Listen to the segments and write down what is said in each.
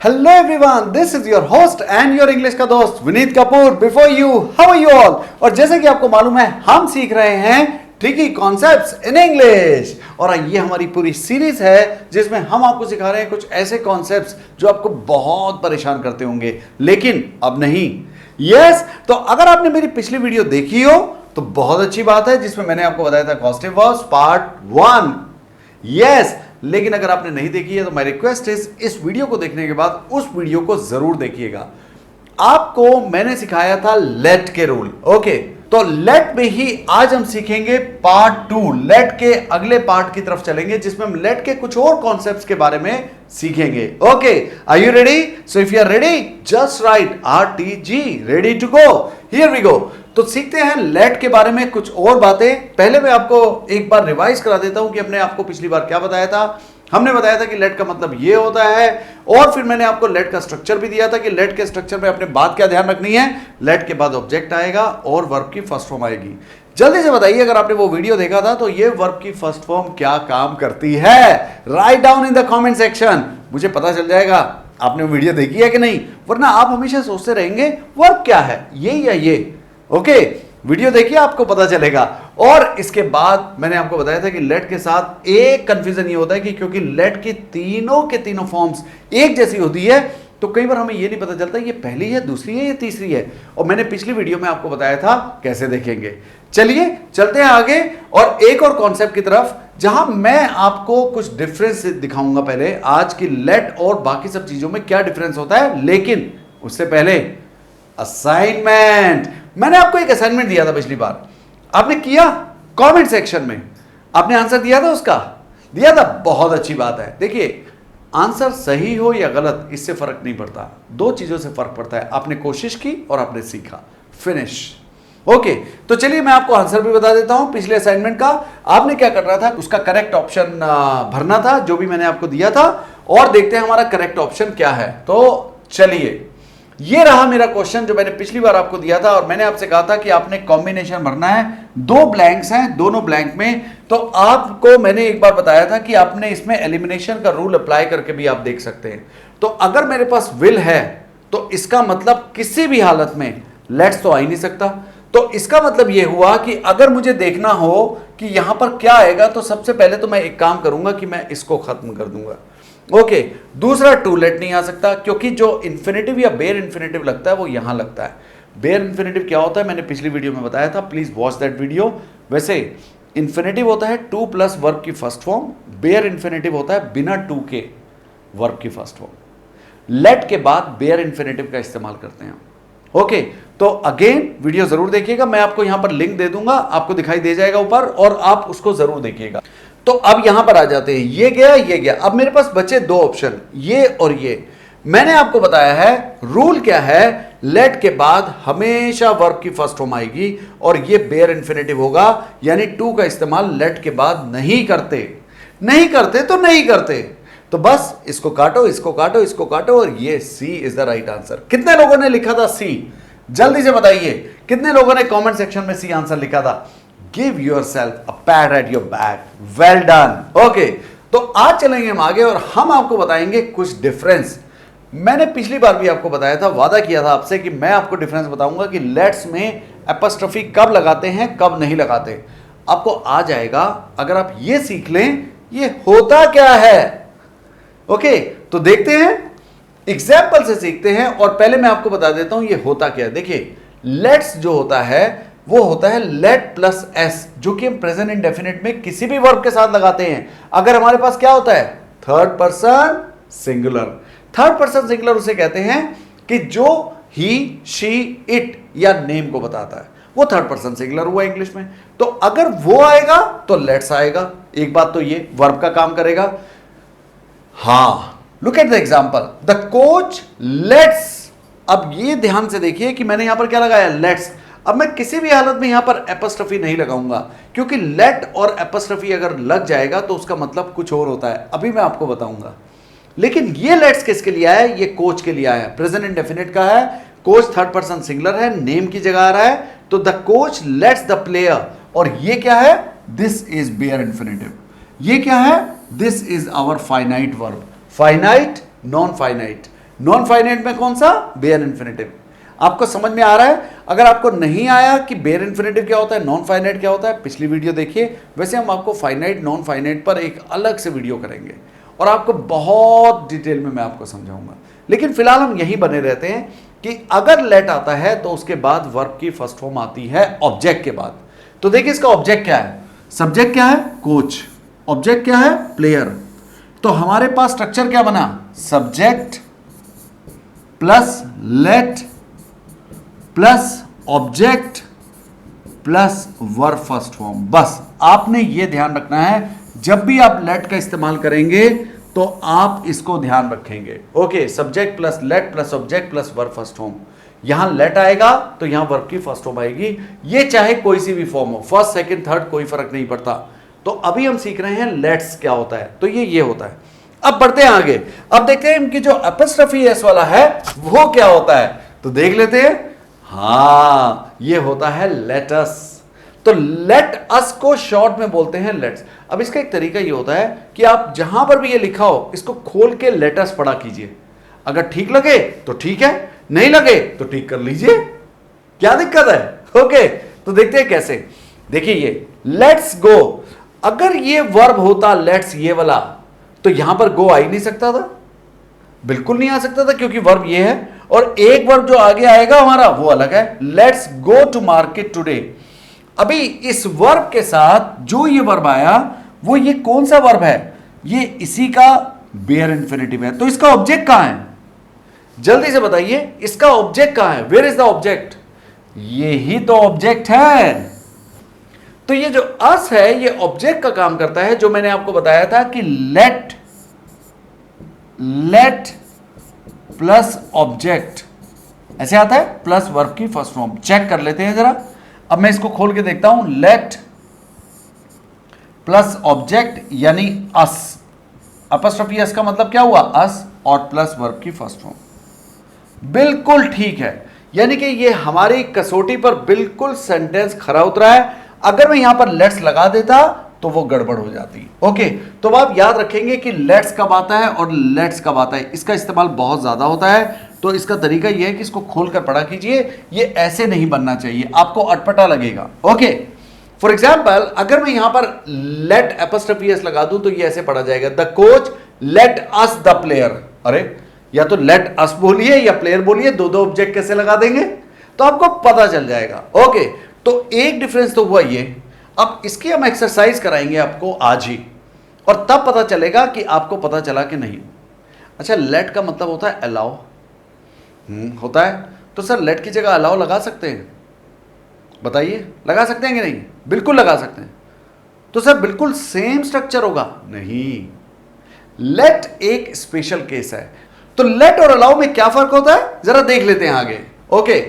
Hello everyone, this is your host and your English का दोस्त Vineet Kapoor. Before you, how are you all? और जैसे कि आपको मालूम है, हम सीख रहे हैं ट्रिकी कॉन्सेप्ट्स इन इंग्लिश. और ये हमारी पूरी सीरीज है जिसमें हम आपको सिखा रहे हैं कुछ ऐसे कॉन्सेप्ट्स जो आपको बहुत परेशान करते होंगे, लेकिन अब नहीं. यस, तो अगर आपने मेरी पिछली वीडियो देखी हो तो बहुत अच्छी बात है, जिसमें मैंने आपको बताया था कॉस्टिव वर्ब्स पार्ट 1. यस, लेकिन अगर आपने नहीं देखी है तो माय रिक्वेस्ट इज इस वीडियो को देखने के बाद उस वीडियो को जरूर देखिएगा. आपको मैंने सिखाया था लेट के रूल. ओके, तो लेट में ही आज हम सीखेंगे पार्ट 2. लेट के अगले पार्ट की तरफ चलेंगे जिसमें हम लेट के कुछ और कॉन्सेप्ट्स के बारे में सीखेंगे. Okay, are you ready? So if you are ready just write RTG, ready to go. Here we go. तो सीखते हैं लेट के बारे में कुछ और बातें. पहले मैं आपको एक बार रिवाइज करा देता हूं कि हमने आपको पिछली बार क्या बताया था. हमने बताया था कि लेट का मतलब ये होता है, और फिर मैंने आपको लेट का स्ट्रक्चर भी दिया था कि लेट के स्ट्रक्चर में अपने बात क्या ध्यान रखनी है. लेट के बाद ऑब्जेक्ट आएगा और वर्ब की फर्स्ट फॉर्म आएगी. जल्दी से बताइए अगर आपने वो वीडियो देखा था तो ये वर्ब की फर्स्ट फॉर्म क्या काम करती है. Write down in the comment section. मुझे पता चल जाएगा आपने वो वीडियो देखी है कि नहीं, वरना आप हमेशा सोचते रहेंगे वर्ब क्या है, ये या ये. ओके, वीडियो देखिए, आपको पता चलेगा. और इसके बाद मैंने आपको बताया था कि लेट के साथ एक कंफ्यूजन ये होता है कि क्योंकि लेट की तीनों के तीनों फॉर्म्स एक जैसी होती है तो कई बार हमें ये नहीं पता चलता ये पहली है, दूसरी है या तीसरी है. और मैंने पिछली वीडियो में आपको बताया था कैसे देखेंगे. चलिए चलते हैं आगे और एक और कॉन्सेप्ट की तरफ जहां मैं आपको कुछ डिफरेंस दिखाऊंगा. पहले आज की लेट और बाकी सब चीजों में क्या डिफरेंस होता है, लेकिन उससे पहले असाइनमेंट. मैंने आपको एक असाइनमेंट दिया था पिछली बार, आपने किया. कमेंट सेक्शन में आपने आंसर दिया था, उसका दिया था. बहुत अच्छी बात है. देखिए, आंसर सही हो या गलत इससे फर्क नहीं पड़ता, दो चीजों से फर्क पड़ता है. आपने कोशिश की और आपने सीखा. फिनिश. ओके, तो चलिए मैं आपको आंसर भी बता देता हूं पिछले असाइनमेंट का. आपने क्या करना था, उसका करेक्ट ऑप्शन भरना था जो भी मैंने आपको दिया था, और देखते हैं हमारा करेक्ट ऑप्शन क्या है. तो चलिए, ये रहा मेरा क्वेश्चन जो मैंने पिछली बार आपको दिया था, और मैंने आपसे कहा था कि आपने कॉम्बिनेशन भरना है. दो ब्लैंक्स हैं, दोनों ब्लैंक में. तो आपको मैंने एक बार बताया था कि आपने इसमें एलिमिनेशन का रूल अप्लाई करके भी आप देख सकते हैं. तो अगर मेरे पास विल है तो इसका मतलब किसी भी हालत में लेट्स तो आ ही नहीं सकता. तो इसका मतलब यह हुआ कि अगर मुझे देखना हो कि यहां पर क्या आएगा तो सबसे पहले तो मैं एक काम करूंगा कि मैं इसको खत्म कर दूंगा. ओके, दूसरा टू लेट नहीं आ सकता क्योंकि जो इन्फिनेटिव या बेयर इन्फिनेटिव लगता है वो यहां लगता है. बेयर इन्फिनेटिव क्या होता है मैंने पिछली वीडियो में बताया था, प्लीज वॉच दैट वीडियो. वैसे इन्फिनेटिव होता है टू प्लस वर्ब की फर्स्ट फॉर्म, बेयर इन्फिनेटिव होता है बिना टू के वर्ब की फर्स्ट फॉर्म. लेट के बाद बेयर इन्फिनेटिव का इस्तेमाल करते हैं. ओके, तो अगेन वीडियो जरूर देखिएगा. मैं आपको यहां पर लिंक दे दूंगा, आपको दिखाई दे जाएगा ऊपर, और आप उसको जरूर देखिएगा. तो अब यहां पर आ जाते हैं, ये गया ये गया. अब मेरे पास बचे दो ऑप्शन, ये और ये. मैंने आपको बताया है रूल क्या है, लेट के बाद हमेशा वर्ब की फर्स्ट फॉर्म आएगी और ये बेयर इन्फिनेटिव होगा, यानी टू का इस्तेमाल लेट के बाद नहीं करते. नहीं करते तो नहीं करते, तो बस इसको काटो, इसको काटो, इसको काटो, और ये सी इज द राइट आंसर. कितने लोगों ने लिखा था सी? जल्दी से बताइए कितने लोगों ने कमेंट सेक्शन में सी आंसर लिखा था. Give yourself a pat at your back. Well done. Okay, तो आज चलेंगे हम आगे और हम आपको बताएंगे कुछ डिफरेंस. मैंने पिछली बार भी आपको बताया था, वादा किया था आपसे कि मैं आपको डिफरेंस बताऊंगा कि लेट्स में एपोस्ट्रोफी कब लगाते हैं कब नहीं लगाते. आपको आ जाएगा अगर आप ये सीख लें ये होता क्या है. ओके, तो देखते हैं, एग्जाम्पल से सीखते हैं. और पहले मैं आपको बता देता हूं ये होता क्या है. देखिए, लेट्स जो होता है वो होता है लेट प्लस एस, जो कि हम प्रेजेंट इंडेफिनिट में किसी भी वर्ब के साथ लगाते हैं. अगर हमारे पास क्या होता है, third person singular. Third person singular उसे कहते हैं कि जो ही, शी, इट या नेम को बताता है, वो थर्ड पर्सन सिंगुलर हुआ इंग्लिश में. तो अगर वो आएगा तो लेट्स आएगा. एक बात तो ये वर्ब का काम करेगा. हाँ, look at the example, the coach let's. अब ये ध्यान से देखिए कि मैंने यहां पर क्या लगाया, लेट्स. अब मैं किसी भी हालत में यहां पर एपोस्ट्रोफी नहीं लगाऊंगा क्योंकि लेट और एपोस्ट्रोफी अगर लग जाएगा तो उसका मतलब कुछ और होता है, अभी मैं आपको बताऊंगा. लेकिन ये लेट्स किसके लिए आया, ये कोच के लिए आया. प्रेजेंट इंडेफिनिट का है, कोच थर्ड पर्सन सिंगुलर है, नेम की जगह आ रहा है, तो the coach let's the player. और ये क्या है, दिस इज बेयर इन्फिनेटिव. ये क्या है, this is our finite verb. Finite, non finite. Non finite में कौन सा? Bare infinitive. आपको समझ में आ रहा है? अगर आपको नहीं आया कि बेयर इन्फिनेटिव क्या होता है, नॉन फाइनाइट क्या होता है, पिछली वीडियो देखिए। वैसे हम आपको फाइनाइट नॉन फाइनाइट पर एक अलग से वीडियो करेंगे और आपको बहुत डिटेल में मैं आपको समझाऊंगा। लेकिन फिलहाल हम यही बने रहते हैं कि अगर लेट आता है तो उसके बाद वर्ब की फर्स्ट फॉर्म आती है ऑब्जेक्ट के बाद। तो देखिए इसका ऑब्जेक्ट क्या है, सब्जेक्ट क्या है? कोच। ऑब्जेक्ट क्या है? प्लेयर। तो हमारे पास स्ट्रक्चर क्या बना? Subject plus late plus object plus verb first form. बस आपने यह ध्यान रखना है, जब भी आप लेट का इस्तेमाल करेंगे तो आप इसको ध्यान रखेंगे। Okay, subject plus late plus object plus verb first form. यहां लेट आएगा तो यहां वर्ब की फर्स्ट फॉर्म आएगी। ये चाहे कोई सी भी फॉर्म हो, फर्स्ट सेकंड थर्ड, कोई फर्क नहीं पड़ता। तो अभी हम सीख रहे हैं लेट्स क्या होता है, तो ये होता है। अब बढ़ते हैं आगे, अब देखते हैं इनकी जो एपोस्ट्रोफी एस वाला है वो क्या होता है, तो देख लेते हैं। हाँ, ये होता है लेट अस। तो लेट अस को शॉर्ट में बोलते हैं लेट्स। अब इसका एक तरीका ये होता है कि आप जहां पर भी ये लिखा हो इसको खोल के लेट अस पढ़ा कीजिए। अगर ठीक लगे तो ठीक है, नहीं लगे तो ठीक कर लीजिए, क्या दिक्कत है? ओके, तो देखते हैं कैसे। देखिए ये लेट्स गो, अगर ये वर्ब होता लेट्स ये वाला तो यहां पर गो आ ही नहीं सकता था, बिल्कुल नहीं आ सकता था, क्योंकि वर्ब ये है और एक वर्ब जो आगे आएगा हमारा वो अलग है। Let's go to market today. अभी इस वर्ब के साथ जो ये वर्ब आया वो ये कौन सा वर्ब है? ये इसी का बेयर इन्फिनेटिव है। तो इसका ऑब्जेक्ट कहां है? जल्दी से बताइए, इसका ऑब्जेक्ट कहां है? Where is the object? ये ही तो ऑब्जेक्ट है। तो ये जो अस है ये ऑब्जेक्ट का काम करता है, जो मैंने आपको बताया था कि लेट प्लस ऑब्जेक्ट ऐसे आता है, प्लस वर्ब की फर्स्ट फॉर्म। चेक कर लेते हैं जरा। अब मैं इसको खोल के देखता हूं, लेट प्लस ऑब्जेक्ट यानी अस। अपॉस्ट्रोफी एस का मतलब क्या हुआ? अस, और प्लस वर्ब की फर्स्ट फॉर्म। बिल्कुल ठीक है, यानी कि ये हमारी कसौटी पर बिल्कुल सेंटेंस खरा उतरा है। अगर मैं यहां पर लेट्स लगा देता तो वो गड़बड़ हो जाती। ओके, तो आप याद रखेंगे कि लेट्स कब आता है और लेट्स कब आता है। इसका इस्तेमाल बहुत ज्यादा होता है, तो इसका तरीका यह है कि इसको खोलकर पढ़ा कीजिए। ये ऐसे नहीं बनना चाहिए, आपको अटपटा लगेगा। ओके, फॉर एग्जाम्पल अगर मैं यहां पर लेट एपोस्ट्रोफी एस लगा दूं तो ये ऐसे पढ़ा जाएगा, the coach let us the player. अरे, या तो लेट अस बोलिए या प्लेयर बोलिए, दो ऑब्जेक्ट कैसे लगा देंगे? तो आपको पता चल जाएगा। ओके, तो एक डिफरेंस तो हुआ ये। अब इसकी हम एक्सरसाइज कराएंगे आपको आज ही, और तब पता चलेगा कि आपको पता चला कि नहीं। अच्छा, लेट का मतलब होता है अलाउ। होता है, तो सर लेट की जगह अलाउ लगा सकते हैं? बताइए, लगा सकते हैं कि नहीं? बिल्कुल लगा सकते हैं। तो सर बिल्कुल सेम स्ट्रक्चर होगा? नहीं, लेट एक स्पेशल केस है। तो लेट और अलाउ में क्या फर्क होता है जरा देख लेते हैं आगे। ओके,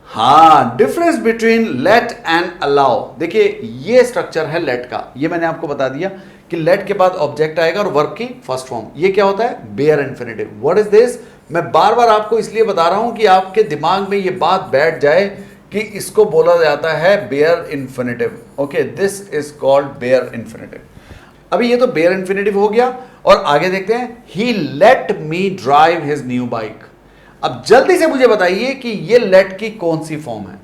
हाँ, difference between let and allow. देखिए ये स्ट्रक्चर है लेट का, ये मैंने आपको बता दिया कि लेट के बाद ऑब्जेक्ट आएगा और वर्ब की फर्स्ट फॉर्म। ये क्या होता है? Bare infinitive. What is this? मैं बार बार आपको इसलिए बता रहा हूं कि आपके दिमाग में ये बात बैठ जाए कि इसको बोला जाता है bare infinitive. Okay, this is called bare infinitive. अभी ये तो बेयर इन्फिनेटिव हो गया, और आगे देखते हैं, he let me drive his new bike. अब जल्दी से मुझे बताइए कि ये लेट की कौन सी फॉर्म है?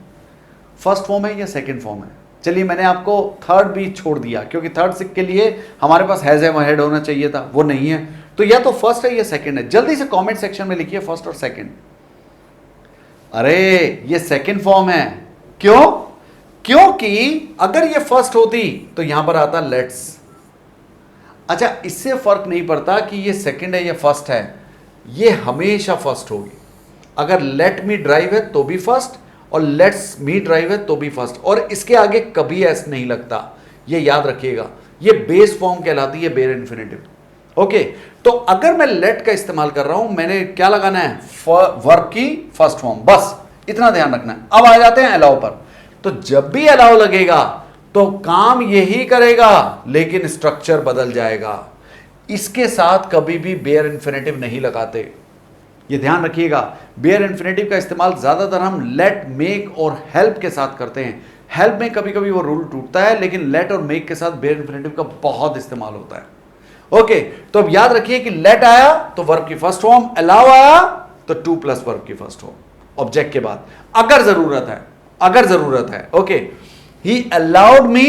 फर्स्ट फॉर्म है या सेकंड फॉर्म है? चलिए, मैंने आपको थर्ड भी छोड़ दिया, क्योंकि थर्ड सिक के लिए हमारे पास हैज एम हेड होना चाहिए था, वो नहीं है। तो या तो फर्स्ट है या सेकंड है। जल्दी से कमेंट सेक्शन में लिखिए फर्स्ट और सेकंड। अरे, ये सेकंड फॉर्म है। क्यों? क्योंकि अगर ये फर्स्ट होती तो यहां पर आता लेट्स। अच्छा, इससे फर्क नहीं पड़ता कि ये सेकंड है या फर्स्ट है, ये हमेशा फर्स्ट होगी। अगर लेट मी ड्राइव है तो भी फर्स्ट, और लेट्स मी ड्राइव है तो भी फर्स्ट, और इसके आगे कभी एस नहीं लगता। ये याद रखिएगा, ये बेस फॉर्म कहलाती है बेयर इन्फिनेटिव। ओके, तो अगर मैं लेट का इस्तेमाल कर रहा हूं, मैंने क्या लगाना है? वर्ब की फर्स्ट फॉर्म, बस इतना ध्यान रखना है। अब आ जाते हैं अलाउ पर। तो जब भी अलाउ लगेगा तो काम यही करेगा, लेकिन स्ट्रक्चर बदल जाएगा। इसके साथ कभी भी बेयर इन्फिनेटिव नहीं लगाते, ये ध्यान रखिएगा। बेयर इन्फिनेटिव का इस्तेमाल ज्यादातर हम लेट, मेक और हेल्प के साथ करते हैं। हेल्प में कभी कभी वो रूल टूटता है, लेकिन लेट और मेक के साथ बेयर इन्फिनेटिव का बहुत इस्तेमाल होता है। ओके, तो अब याद रखिए कि लेट आया तो वर्ब की फर्स्ट फॉर्म, अलाउ आया तो टू प्लस वर्ब की फर्स्ट फॉर्म ऑब्जेक्ट के बाद, अगर जरूरत है। Okay, he allowed me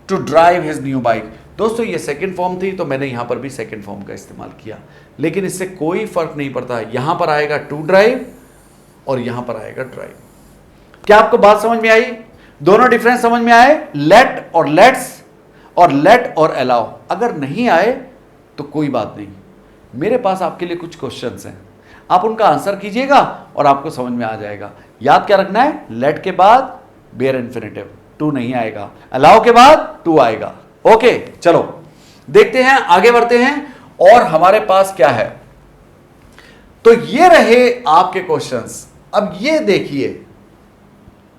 to drive his new bike. दोस्तों ये सेकंड फॉर्म थी तो मैंने यहां पर भी सेकंड फॉर्म का इस्तेमाल किया, लेकिन इससे कोई फर्क नहीं पड़ता। यहां पर आएगा टू ड्राइव और यहां पर आएगा ड्राइव। क्या आपको बात समझ में आई? दोनों डिफरेंस समझ में आए? लेट और लेट्स और लेट और अलाउ। अगर नहीं आए तो कोई बात नहीं, मेरे पास आपके लिए कुछ क्वेश्चंस हैं, आप उनका आंसर कीजिएगा और आपको समझ में आ जाएगा। याद क्या रखना है? लेट के बाद बेयर इन्फिनेटिव, टू नहीं आएगा। अलाउ के बाद टू आएगा। ओके, चलो देखते हैं, आगे बढ़ते हैं। और हमारे पास क्या है? तो ये रहे आपके क्वेश्चंस। अब ये देखिए,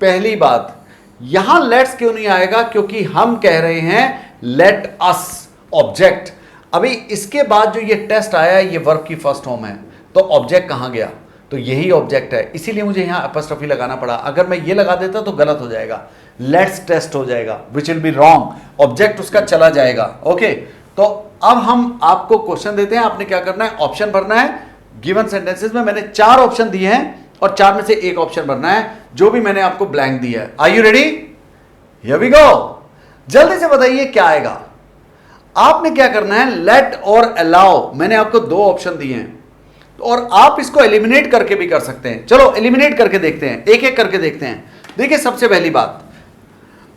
पहली बात, यहां लेट्स क्यों नहीं आएगा? क्योंकि हम कह रहे हैं लेट अस ऑब्जेक्ट। अभी इसके बाद जो ये टेस्ट आया ये वर्ब की फर्स्ट फॉर्म है, तो ऑब्जेक्ट कहां गया? तो यही ऑब्जेक्ट है, इसीलिए मुझे यहां अपॉस्ट्रोफी लगाना पड़ा। अगर मैं ये लगा देता तो गलत हो जाएगा, लेट्स टेस्ट हो जाएगा, which will be wrong, object उसका चला जाएगा। ओके, तो अब हम आपको क्वेश्चन देते हैं, आपने क्या करना है? ऑप्शन भरना है। गिवन सेंटेंसेस में मैंने 4 ऑप्शन दिए हैं और 4 में से एक ऑप्शन भरना है, जो भी मैंने आपको ब्लैंक दिया है। Are you ready? Here we go. जल्दी से बताइए क्या आएगा। आपने क्या करना है? लेट और अलाउ, मैंने आपको 2 ऑप्शन दिए हैं और आप इसको एलिमिनेट करके भी कर सकते हैं। चलो एलिमिनेट करके देखते हैं, एक एक करके देखते हैं। देखिए, सबसे पहली बात,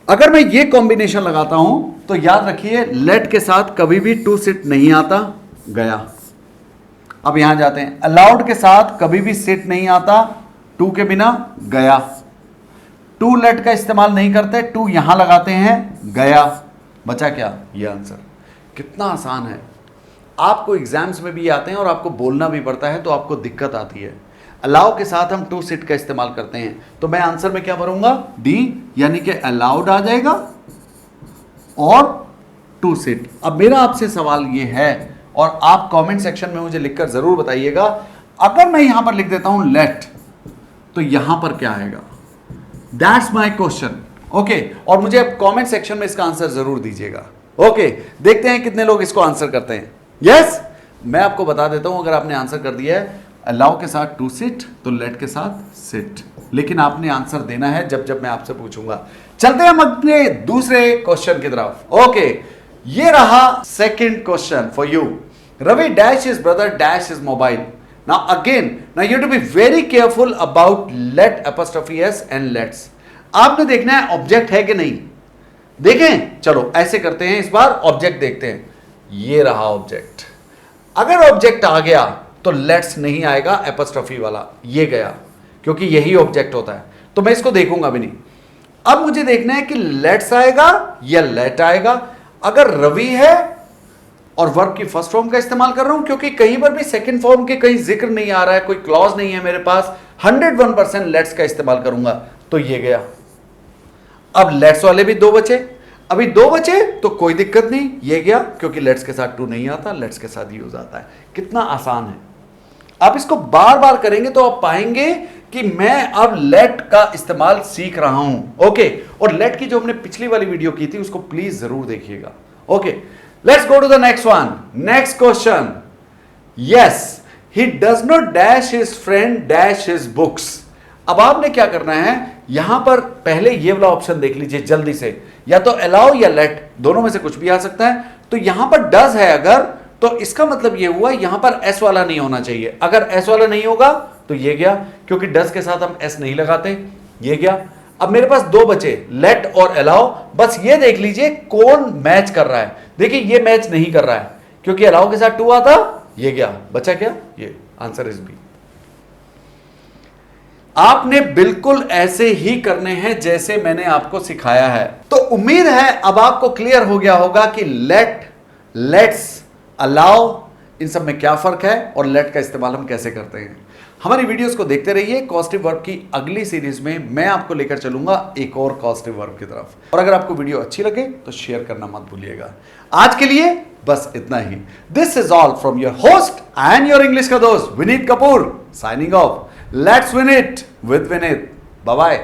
अगर मैं ये कॉम्बिनेशन लगाता हूं तो याद रखिए लेट के साथ कभी भी टू सिट नहीं आता, गया। अब यहां जाते हैं, अलाउड के साथ कभी भी सिट नहीं आता, टू के बिना, गया। टू लेट का इस्तेमाल नहीं करते, टू यहां लगाते हैं, गया। बचा क्या? ये आंसर। कितना आसान है। आपको एग्जाम्स में भी आते हैं और आपको बोलना भी पड़ता है तो आपको दिक्कत आती है। अलाउ के साथ हम टू सिट का इस्तेमाल करते हैं, तो मैं आंसर में क्या भरूंगा? डी, यानी कि अलाउड आ जाएगा और टू सिट। अब मेरा आपसे सवाल ये है, और आप कमेंट सेक्शन में मुझे लिखकर जरूर बताइएगा, अगर मैं यहां पर लिख देता हूं लेट, तो यहां पर क्या आएगा? That's my question. ओके, और मुझे अब कमेंट सेक्शन में इसका आंसर जरूर दीजिएगा। ओके, देखते हैं कितने लोग इसको आंसर करते हैं। यस, मैं आपको बता देता हूं, अगर आपने आंसर कर दिया है अलाउ के साथ टू सिट तो लेट के साथ सिट, लेकिन आपने आंसर देना है जब जब मैं आपसे पूछूंगा। चलते हैं हम अपने दूसरे क्वेश्चन की तरफ। ओके, ये रहा second question for you. Ravi dash his brother dash his mobile. Now again, now you have to be very careful about let apostrophe s and let's. आपने देखना है ऑब्जेक्ट है कि नहीं। देखें, चलो ऐसे करते हैं, इस बार ऑब्जेक्ट देखते हैं। ये रहा ऑब्जेक्ट। अगर ऑब्जेक्ट आ गया तो लेट्स नहीं आएगा, एपोस्ट्रोफी वाला ये गया, क्योंकि यही ऑब्जेक्ट होता है, तो मैं इसको देखूंगा भी नहीं। अब मुझे देखना है कि लेट्स आएगा या लेट आएगा। अगर रवि है और वर्ब की फर्स्ट फॉर्म का इस्तेमाल कर रहा हूं, क्योंकि कहीं पर भी सेकंड फॉर्म के कहीं जिक्र नहीं आ रहा है, कोई क्लॉज नहीं है मेरे पास, 101% लेट्स का इस्तेमाल करूंगा, तो ये गया। अब लेट्स वाले भी 2 बचे, अभी 2 बचे तो कोई दिक्कत नहीं, ये गया, क्योंकि लेट्स के साथ टू नहीं आता, लेट्स के साथ यूज आता है। कितना आसान है। आप इसको बार बार करेंगे तो आप पाएंगे कि मैं अब लेट का इस्तेमाल सीख रहा हूं। ओके, और लेट की जो हमने पिछली वाली वीडियो की थी उसको प्लीज जरूर देखिएगा। Okay, let's go to the next one. Next question, yes, he does not dash his friend dash his books. अब आपने क्या करना है, यहां पर पहले ये वाला ऑप्शन देख लीजिए जल्दी से, या तो अलाउ या लेट, दोनों में से कुछ भी आ सकता है। तो यहां पर डज है अगर, तो इसका मतलब ये हुआ यहां पर एस वाला नहीं होना चाहिए। अगर एस वाला नहीं होगा तो ये गया, क्योंकि डज के साथ हम एस नहीं लगाते, ये गया। अब मेरे पास 2 बचे, लेट और अलाउ। बस ये देख लीजिए कौन मैच कर रहा है। देखिए ये मैच नहीं कर रहा है, क्योंकि अलाउ के साथ टू आता, ये गया। बचा क्या? ये आंसर इज बी। आपने बिल्कुल ऐसे ही करने हैं जैसे मैंने आपको सिखाया है। तो उम्मीद है अब आपको क्लियर हो गया होगा कि लेट, लेट्स, अलाउ, इन सब में क्या फर्क है और लेट का इस्तेमाल हम कैसे करते हैं। हमारी वीडियोस को देखते रहिए। कॉस्टिव वर्ब की अगली सीरीज में मैं आपको लेकर चलूंगा एक और कॉस्टिव वर्ब की तरफ। और अगर आपको वीडियो अच्छी लगे तो शेयर करना मत भूलिएगा। आज के लिए बस इतना ही। This is all from your host and your English का दोस्त Vineet Kapoor, signing off. Let's win it with Vineet. Bye bye.